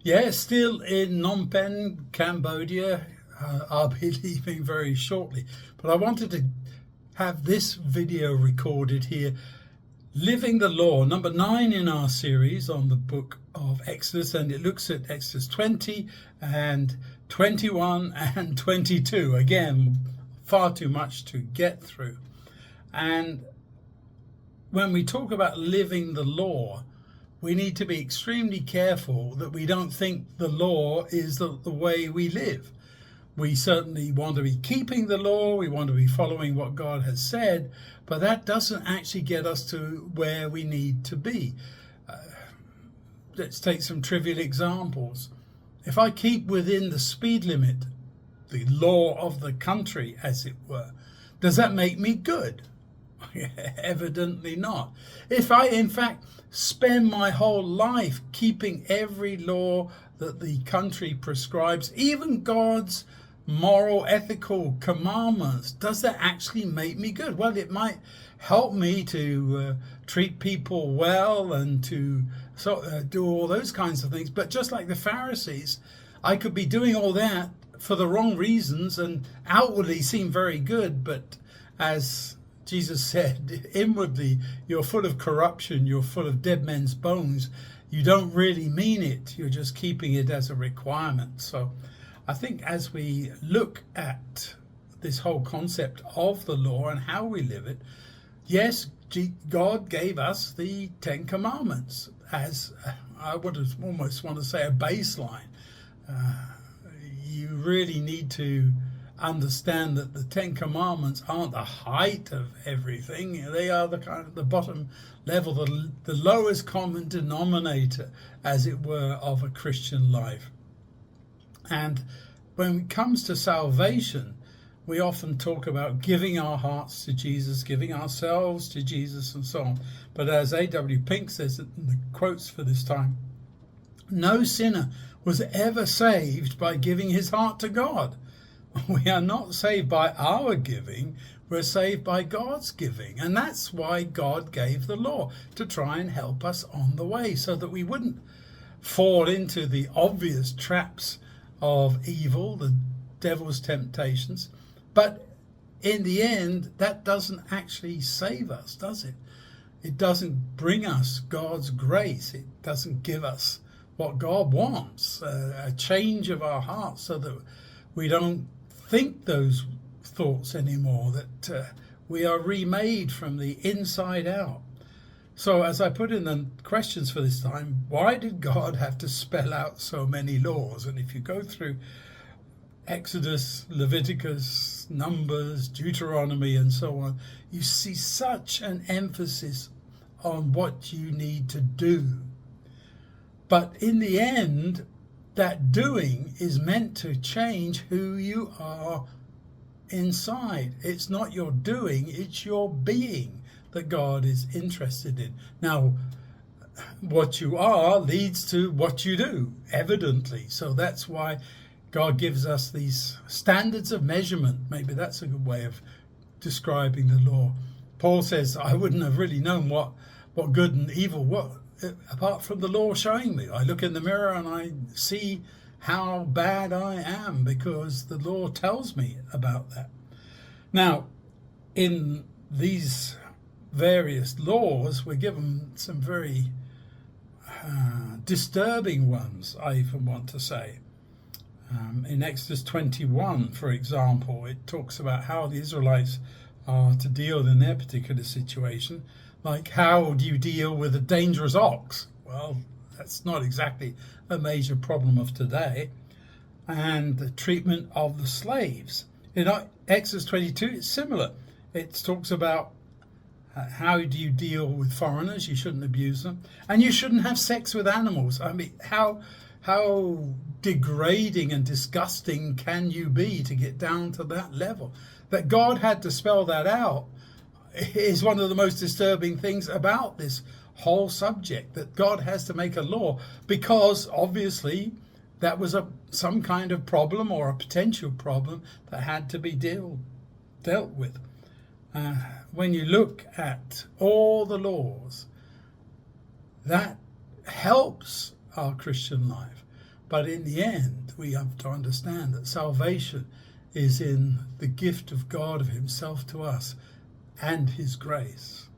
Yeah, still in Phnom Penh, Cambodia. I'll be leaving very shortly. But I wanted to have this video recorded here. Living the Law, number 9 in our series on the book of Exodus. And it looks at Exodus 20 and 21 and 22. Again, far too much to get through. And when we talk about living the law, we need to be extremely careful that we don't think the law is the way we live. We certainly want to be keeping the law, we want to be following what God has said, but that doesn't actually get us to where we need to be. Let's take some trivial examples. If I keep within the speed limit, the law of the country, as it were, does that make me good? Evidently not. If I, in fact, spend my whole life keeping every law that the country prescribes, even God's moral, ethical commandments, does that actually make me good? Well, it might help me to treat people well and to do all those kinds of things. But just like the Pharisees, I could be doing all that for the wrong reasons and outwardly seem very good, but as Jesus said, inwardly, you're full of corruption, you're full of dead men's bones. You don't really mean it. You're just keeping it as a requirement. So I think as we look at this whole concept of the law and how we live it, yes, God gave us the 10 Commandments as, I would almost want to say, a baseline. You really need to understand that the 10 Commandments aren't the height of everything. They are the kind of the bottom level, the lowest common denominator, as it were, of a Christian life. And when it comes to salvation, we often talk about giving our hearts to Jesus, giving ourselves to Jesus, and so on. But as A.W. Pink says in the quotes for this time, no sinner was ever saved by giving his heart to God. We are not saved by our giving, we're saved by God's giving. And that's why God gave the law, to try and help us on the way, so that we wouldn't fall into the obvious traps of evil, the devil's temptations. But in the end, that doesn't actually save us, does it? It doesn't bring us God's grace. It doesn't give us what God wants, a change of our hearts, so that we don't think those thoughts anymore, that we are remade from the inside out. So as I put in the questions for this time, why did God have to spell out so many laws? And if you go through Exodus, Leviticus, Numbers, Deuteronomy, and so on, you see such an emphasis on what you need to do. But in the end, that doing is meant to change who you are inside. It's not your doing, it's your being that God is interested in. Now, what you are leads to what you do, evidently. So that's why God gives us these standards of measurement. Maybe that's a good way of describing the law. Paul says, I wouldn't have really known what good and evil was, apart from the law showing me. I look in the mirror and I see how bad I am, because the law tells me about that. Now, in these various laws, we're given some very disturbing ones, I even want to say. In Exodus 21, for example, it talks about how the Israelites are to deal in their particular situation. Like, how do you deal with a dangerous ox? Well, that's not exactly a major problem of today. And the treatment of the slaves. In Exodus 22, it's similar. It talks about how do you deal with foreigners? You shouldn't abuse them. And you shouldn't have sex with animals. I mean, how degrading and disgusting can you be to get down to that level? That God had to spell that out is one of the most disturbing things about this whole subject, that God has to make a law, because obviously that was some kind of problem, or a potential problem, that had to be dealt with. When you look at all the laws, that helps our Christian life. But in the end, we have to understand that salvation is in the gift of God, of himself to us, and his grace.